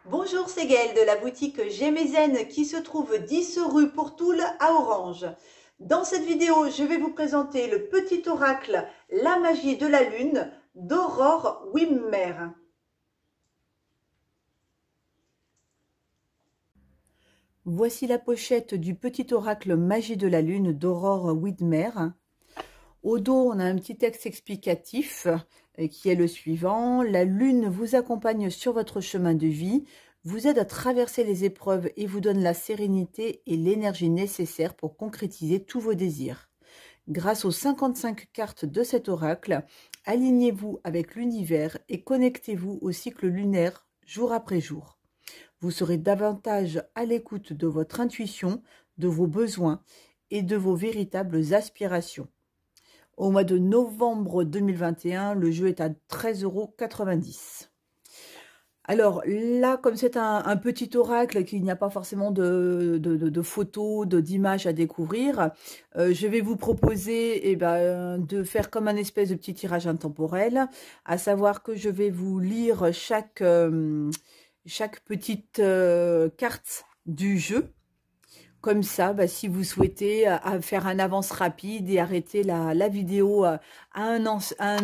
Bonjour, c'est Gaëlle de la boutique Gémézen qui se trouve 10 rue Pourtoul à Orange. Dans cette vidéo, je vais vous présenter le petit oracle La magie de la lune d'Aurore Wimmer. Voici la pochette du petit oracle Magie de la lune d'Aurore Widmer. Au dos, on a un petit texte explicatif qui est le suivant. La lune vous accompagne sur votre chemin de vie, vous aide à traverser les épreuves et vous donne la sérénité et l'énergie nécessaires pour concrétiser tous vos désirs. Grâce aux 55 cartes de cet oracle, alignez-vous avec l'univers et connectez-vous au cycle lunaire jour après jour. Vous serez davantage à l'écoute de votre intuition, de vos besoins et de vos véritables aspirations. Au mois de novembre 2021, le jeu est à 13,90 €. Alors là, comme c'est un petit oracle, qu'il n'y a pas forcément de photos, d'images à découvrir, je vais vous proposer de faire comme un espèce de petit tirage intemporel, à savoir que je vais vous lire chaque petite carte du jeu. Comme ça, si vous souhaitez faire un avance rapide et arrêter la vidéo à un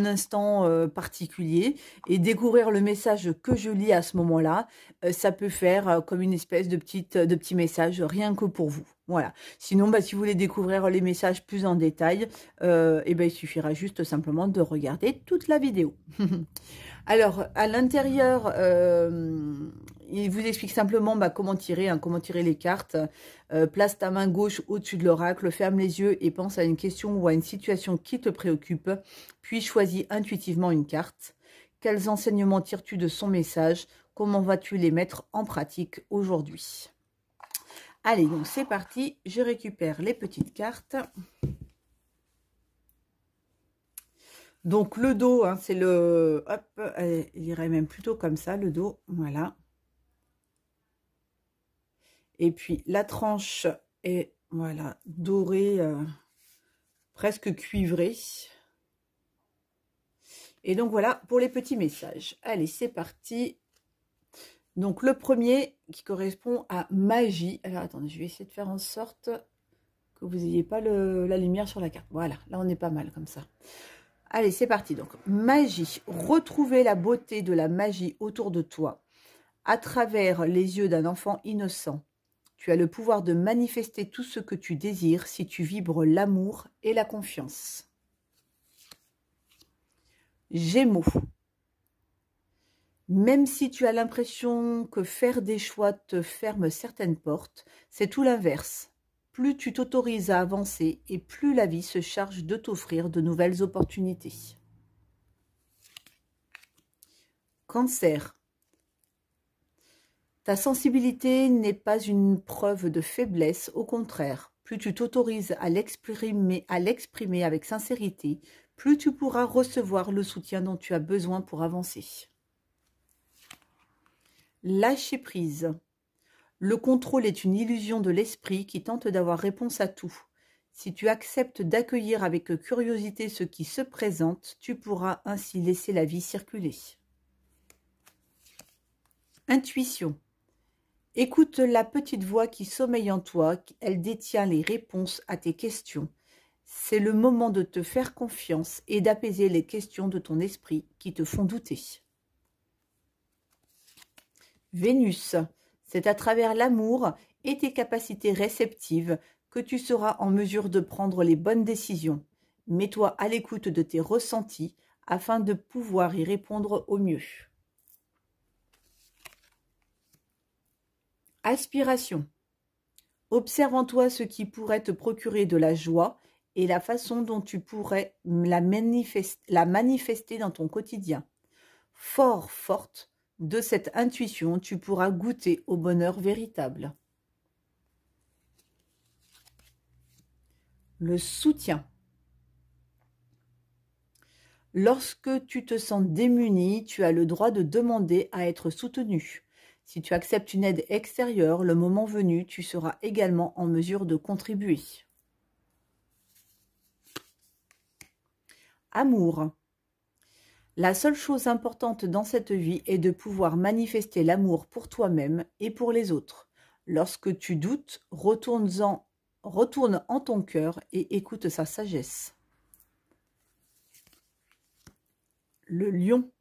instant particulier et découvrir le message que je lis à ce moment-là, ça peut faire comme une espèce de petit message rien que pour vous. Voilà. Sinon, si vous voulez découvrir les messages plus en détail, il suffira juste simplement de regarder toute la vidéo. Alors, à l'intérieur, il vous explique simplement comment tirer les cartes. Place ta main gauche au-dessus de l'oracle, ferme les yeux et pense à une question ou à une situation qui te préoccupe, puis choisis intuitivement une carte. Quels enseignements tires-tu de son message? Comment vas-tu les mettre en pratique aujourd'hui? Allez, donc c'est parti, je récupère les petites cartes. Donc le dos, c'est le... Hop, il irait même plutôt comme ça, le dos, voilà. Et puis la tranche est, voilà, dorée, presque cuivrée. Et donc voilà pour les petits messages. Allez, c'est parti. Donc le premier qui correspond à magie. Alors attendez, je vais essayer de faire en sorte que vous n'ayez pas la lumière sur la carte. Voilà, là on est pas mal comme ça. Allez, c'est parti. Donc, magie. Retrouver la beauté de la magie autour de toi à travers les yeux d'un enfant innocent. Tu as le pouvoir de manifester tout ce que tu désires si tu vibres l'amour et la confiance. Gémeaux. Même si tu as l'impression que faire des choix te ferme certaines portes, c'est tout l'inverse. Plus tu t'autorises à avancer et plus la vie se charge de t'offrir de nouvelles opportunités. Cancer. Ta sensibilité n'est pas une preuve de faiblesse, au contraire. Plus tu t'autorises à l'exprimer avec sincérité, plus tu pourras recevoir le soutien dont tu as besoin pour avancer. Lâcher prise. Le contrôle est une illusion de l'esprit qui tente d'avoir réponse à tout. Si tu acceptes d'accueillir avec curiosité ce qui se présente, tu pourras ainsi laisser la vie circuler. Intuition. Écoute la petite voix qui sommeille en toi, elle détient les réponses à tes questions. C'est le moment de te faire confiance et d'apaiser les questions de ton esprit qui te font douter. Vénus, c'est à travers l'amour et tes capacités réceptives que tu seras en mesure de prendre les bonnes décisions. Mets-toi à l'écoute de tes ressentis afin de pouvoir y répondre au mieux. Aspiration. Observe en toi ce qui pourrait te procurer de la joie et la façon dont tu pourrais la manifester dans ton quotidien. Forte de cette intuition, tu pourras goûter au bonheur véritable. Le soutien. Lorsque tu te sens démuni, tu as le droit de demander à être soutenu. Si tu acceptes une aide extérieure, le moment venu, tu seras également en mesure de contribuer. Amour. La seule chose importante dans cette vie est de pouvoir manifester l'amour pour toi-même et pour les autres. Lorsque tu doutes, retourne en ton cœur et écoute sa sagesse. Le lion.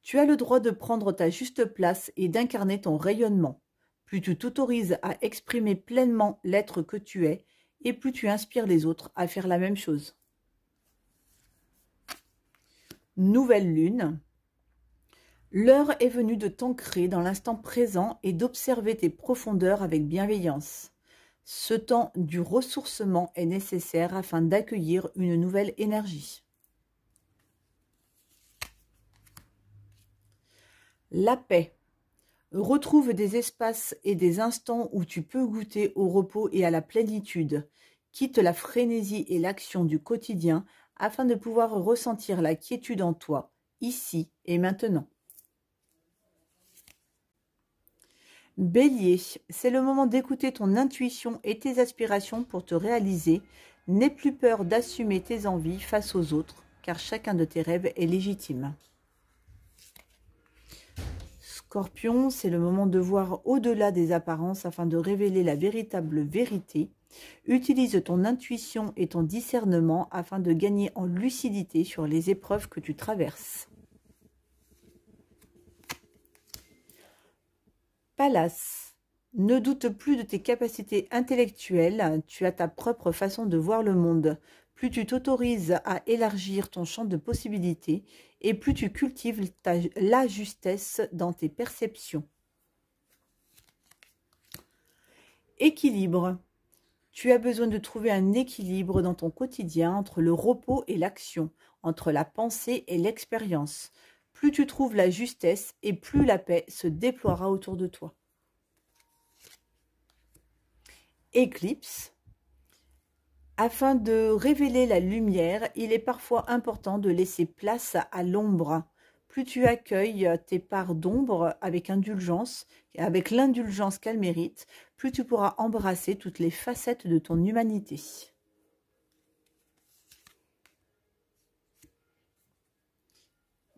Tu as le droit de prendre ta juste place et d'incarner ton rayonnement. Plus tu t'autorises à exprimer pleinement l'être que tu es, et plus tu inspires les autres à faire la même chose. Nouvelle lune. L'heure est venue de t'ancrer dans l'instant présent et d'observer tes profondeurs avec bienveillance. Ce temps du ressourcement est nécessaire afin d'accueillir une nouvelle énergie. La paix. Retrouve des espaces et des instants où tu peux goûter au repos et à la plénitude. Quitte la frénésie et l'action du quotidien afin de pouvoir ressentir la quiétude en toi, ici et maintenant. Bélier, c'est le moment d'écouter ton intuition et tes aspirations pour te réaliser. N'aie plus peur d'assumer tes envies face aux autres, car chacun de tes rêves est légitime. Scorpion, c'est le moment de voir au-delà des apparences afin de révéler la véritable vérité. Utilise ton intuition et ton discernement afin de gagner en lucidité sur les épreuves que tu traverses. Pallas, ne doute plus de tes capacités intellectuelles, tu as ta propre façon de voir le monde. Plus tu t'autorises à élargir ton champ de possibilités et plus tu cultives la justesse dans tes perceptions. Équilibre. Tu as besoin de trouver un équilibre dans ton quotidien entre le repos et l'action, entre la pensée et l'expérience. Plus tu trouves la justesse et plus la paix se déploiera autour de toi. Éclipse. Afin de révéler la lumière, il est parfois important de laisser place à l'ombre. Plus tu accueilles tes parts d'ombre avec indulgence, avec l'indulgence qu'elles méritent, plus tu pourras embrasser toutes les facettes de ton humanité.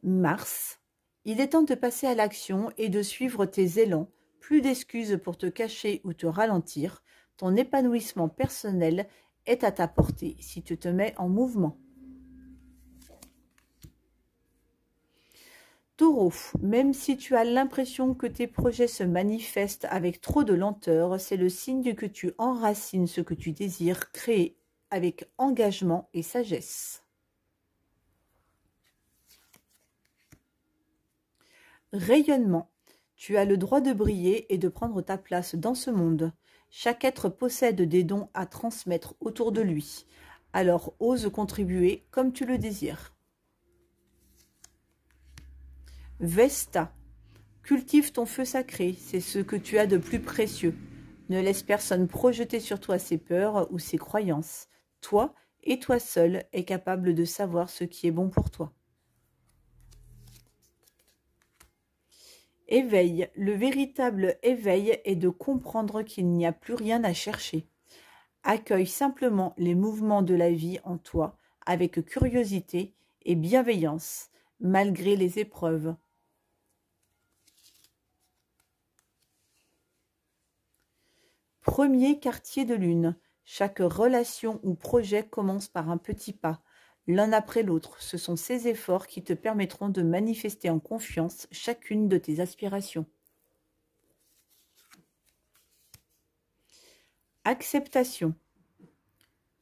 Mars, il est temps de passer à l'action et de suivre tes élans. Plus d'excuses pour te cacher ou te ralentir. Ton épanouissement personnel est à ta portée si tu te mets en mouvement. Taureau, même si tu as l'impression que tes projets se manifestent avec trop de lenteur, c'est le signe que tu enracines ce que tu désires créer avec engagement et sagesse. Rayonnement. Tu as le droit de briller et de prendre ta place dans ce monde. Chaque être possède des dons à transmettre autour de lui. Alors ose contribuer comme tu le désires. Vesta. Cultive ton feu sacré, c'est ce que tu as de plus précieux. Ne laisse personne projeter sur toi ses peurs ou ses croyances. Toi et toi seul es capable de savoir ce qui est bon pour toi. Éveil. Le véritable éveil est de comprendre qu'il n'y a plus rien à chercher. Accueille simplement les mouvements de la vie en toi avec curiosité et bienveillance, malgré les épreuves. Premier quartier de lune. Chaque relation ou projet commence par un petit pas. L'un après l'autre, ce sont ces efforts qui te permettront de manifester en confiance chacune de tes aspirations. Acceptation.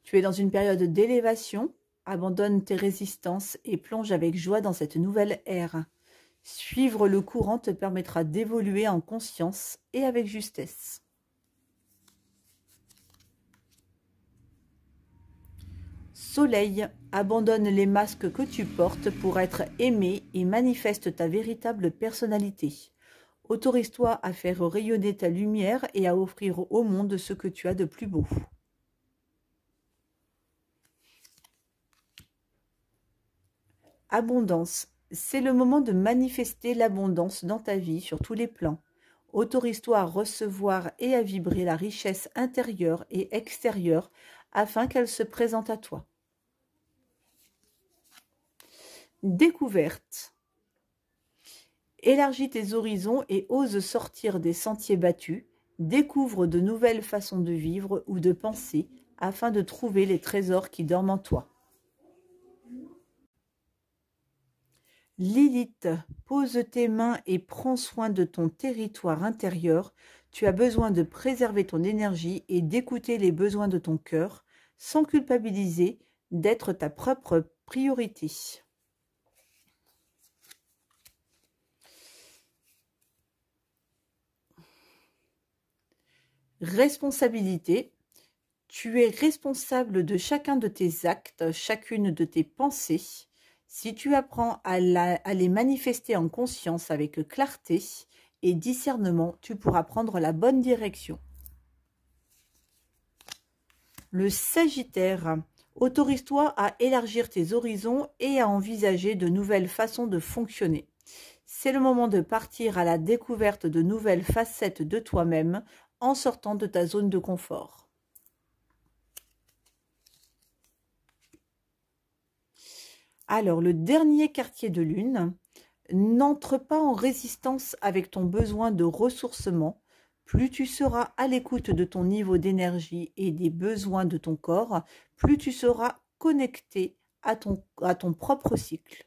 Tu es dans une période d'élévation, abandonne tes résistances et plonge avec joie dans cette nouvelle ère. Suivre le courant te permettra d'évoluer en conscience et avec justesse. Soleil, abandonne les masques que tu portes pour être aimé et manifeste ta véritable personnalité. Autorise-toi à faire rayonner ta lumière et à offrir au monde ce que tu as de plus beau. Abondance, c'est le moment de manifester l'abondance dans ta vie sur tous les plans. Autorise-toi à recevoir et à vibrer la richesse intérieure et extérieure afin qu'elle se présente à toi. Découverte. Élargis tes horizons et ose sortir des sentiers battus. Découvre de nouvelles façons de vivre ou de penser afin de trouver les trésors qui dorment en toi. Lilith, pose tes mains et prends soin de ton territoire intérieur. Tu as besoin de préserver ton énergie et d'écouter les besoins de ton cœur, sans culpabiliser, d'être ta propre priorité. Responsabilité. Tu es responsable de chacun de tes actes, chacune de tes pensées. Si tu apprends à les manifester en conscience avec clarté et discernement, tu pourras prendre la bonne direction. Le Sagittaire, autorise-toi à élargir tes horizons et à envisager de nouvelles façons de fonctionner. C'est le moment de partir à la découverte de nouvelles facettes de toi-même en sortant de ta zone de confort. Alors, le dernier quartier de lune, n'entre pas en résistance avec ton besoin de ressourcement. Plus tu seras à l'écoute de ton niveau d'énergie et des besoins de ton corps, plus tu seras connecté à ton propre cycle.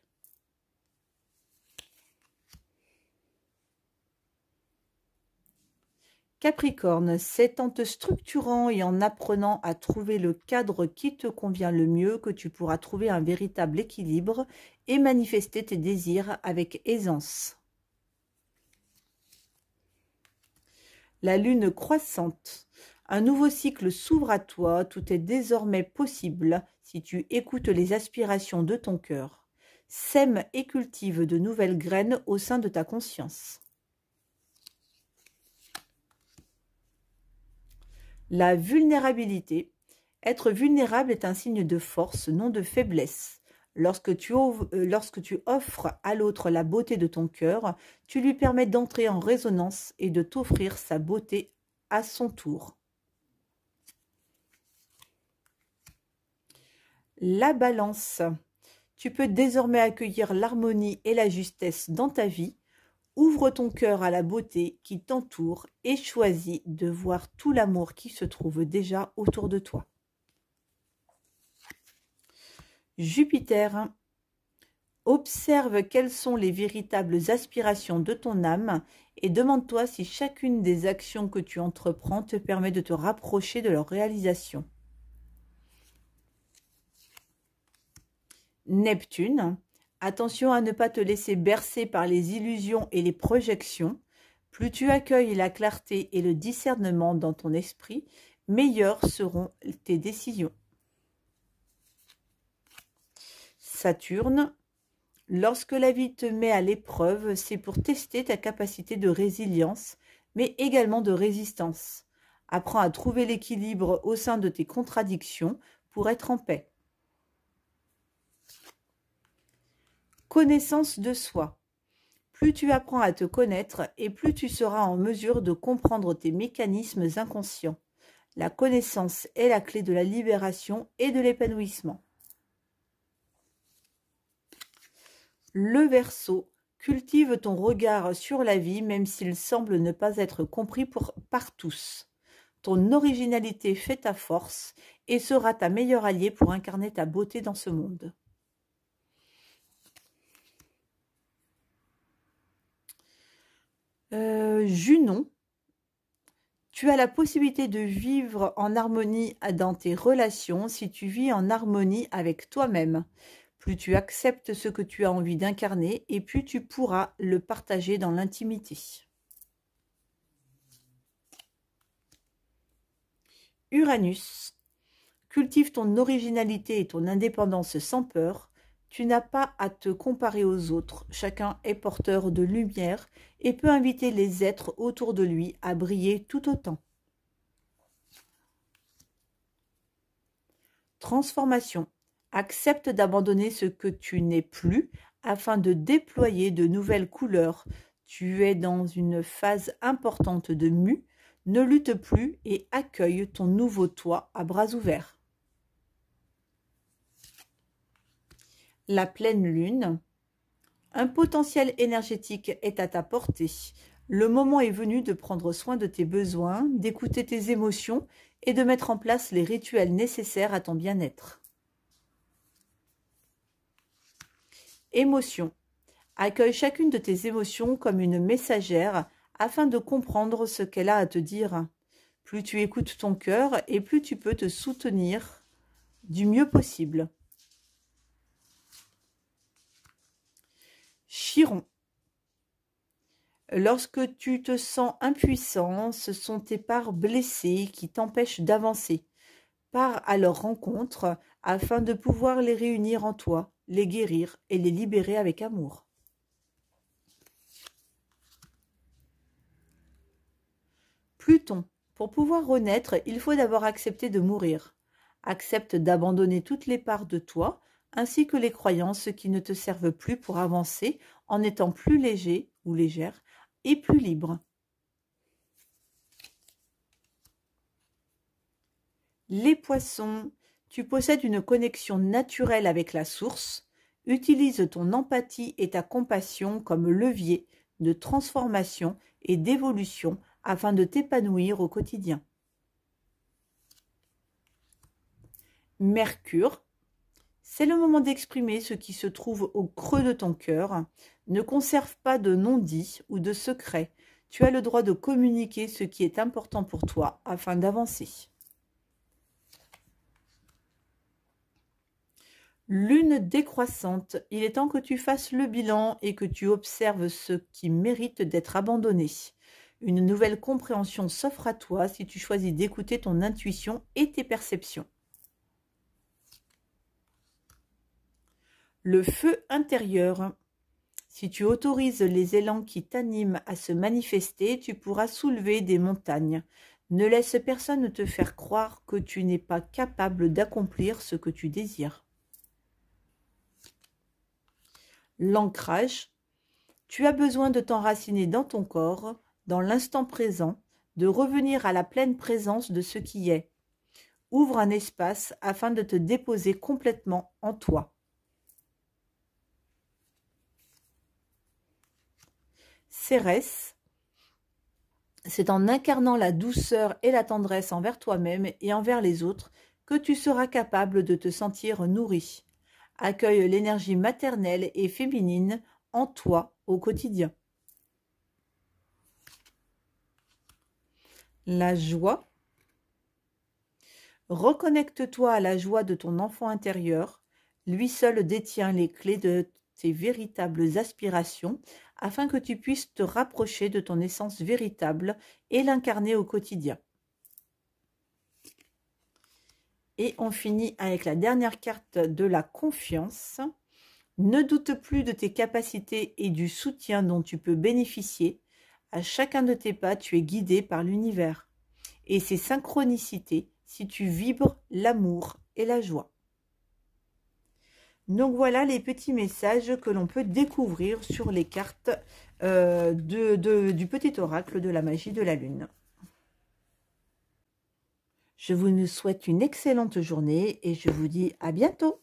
Capricorne, c'est en te structurant et en apprenant à trouver le cadre qui te convient le mieux que tu pourras trouver un véritable équilibre et manifester tes désirs avec aisance. La lune croissante. Un nouveau cycle s'ouvre à toi, tout est désormais possible si tu écoutes les aspirations de ton cœur. Sème et cultive de nouvelles graines au sein de ta conscience. La vulnérabilité. Être vulnérable est un signe de force, non de faiblesse. Lorsque tu offres à l'autre la beauté de ton cœur, tu lui permets d'entrer en résonance et de t'offrir sa beauté à son tour. La balance. Tu peux désormais accueillir l'harmonie et la justesse dans ta vie. Ouvre ton cœur à la beauté qui t'entoure et choisis de voir tout l'amour qui se trouve déjà autour de toi. Jupiter, observe quelles sont les véritables aspirations de ton âme et demande-toi si chacune des actions que tu entreprends te permet de te rapprocher de leur réalisation. Neptune, attention à ne pas te laisser bercer par les illusions et les projections. Plus tu accueilles la clarté et le discernement dans ton esprit, meilleures seront tes décisions. Saturne, lorsque la vie te met à l'épreuve, c'est pour tester ta capacité de résilience, mais également de résistance. Apprends à trouver l'équilibre au sein de tes contradictions pour être en paix. Connaissance de soi. Plus tu apprends à te connaître et plus tu seras en mesure de comprendre tes mécanismes inconscients. La connaissance est la clé de la libération et de l'épanouissement. Le Verseau, cultive ton regard sur la vie même s'il semble ne pas être compris par tous. Ton originalité fait ta force et sera ta meilleure alliée pour incarner ta beauté dans ce monde. Junon, tu as la possibilité de vivre en harmonie dans tes relations si tu vis en harmonie avec toi-même. Plus tu acceptes ce que tu as envie d'incarner et plus tu pourras le partager dans l'intimité. Uranus, cultive ton originalité et ton indépendance sans peur. Tu n'as pas à te comparer aux autres, chacun est porteur de lumière et peut inviter les êtres autour de lui à briller tout autant. Transformation. Accepte d'abandonner ce que tu n'es plus afin de déployer de nouvelles couleurs. Tu es dans une phase importante de mue, ne lutte plus et accueille ton nouveau toi à bras ouverts. la pleine lune. Un potentiel énergétique est à ta portée. Le moment est venu de prendre soin de tes besoins, d'écouter tes émotions et de mettre en place les rituels nécessaires à ton bien-être. Émotions. Accueille chacune de tes émotions comme une messagère afin de comprendre ce qu'elle a à te dire. Plus tu écoutes ton cœur et plus tu peux te soutenir du mieux possible. Chiron. Lorsque tu te sens impuissant, ce sont tes parts blessées qui t'empêchent d'avancer. Pars à leur rencontre afin de pouvoir les réunir en toi, les guérir et les libérer avec amour. Pluton. Pour pouvoir renaître, il faut d'abord accepter de mourir. Accepte d'abandonner toutes les parts de toi, ainsi que les croyances qui ne te servent plus pour avancer en étant plus léger ou légère et plus libre. Les poissons, tu possèdes une connexion naturelle avec la source. Utilise ton empathie et ta compassion comme levier de transformation et d'évolution afin de t'épanouir au quotidien. Mercure, c'est le moment d'exprimer ce qui se trouve au creux de ton cœur. Ne conserve pas de non-dit ou de secret. Tu as le droit de communiquer ce qui est important pour toi afin d'avancer. Lune décroissante, il est temps que tu fasses le bilan et que tu observes ce qui mérite d'être abandonné. Une nouvelle compréhension s'offre à toi si tu choisis d'écouter ton intuition et tes perceptions. Le feu intérieur. Si tu autorises les élans qui t'animent à se manifester, tu pourras soulever des montagnes. Ne laisse personne te faire croire que tu n'es pas capable d'accomplir ce que tu désires. L'ancrage. Tu as besoin de t'enraciner dans ton corps, dans l'instant présent, de revenir à la pleine présence de ce qui est. Ouvre un espace afin de te déposer complètement en toi. Cérès, c'est en incarnant la douceur et la tendresse envers toi-même et envers les autres que tu seras capable de te sentir nourri. Accueille l'énergie maternelle et féminine en toi au quotidien. La joie. Reconnecte-toi à la joie de ton enfant intérieur. Lui seul détient les clés de tes véritables aspirations afin que tu puisses te rapprocher de ton essence véritable et l'incarner au quotidien. Et on finit avec la dernière carte de la confiance. Ne doute plus de tes capacités et du soutien dont tu peux bénéficier. À chacun de tes pas, tu es guidé par l'univers. Et ces synchronicités si tu vibres l'amour et la joie. Donc voilà les petits messages que l'on peut découvrir sur les cartes du petit oracle de la magie de la lune. Je vous souhaite une excellente journée et je vous dis à bientôt.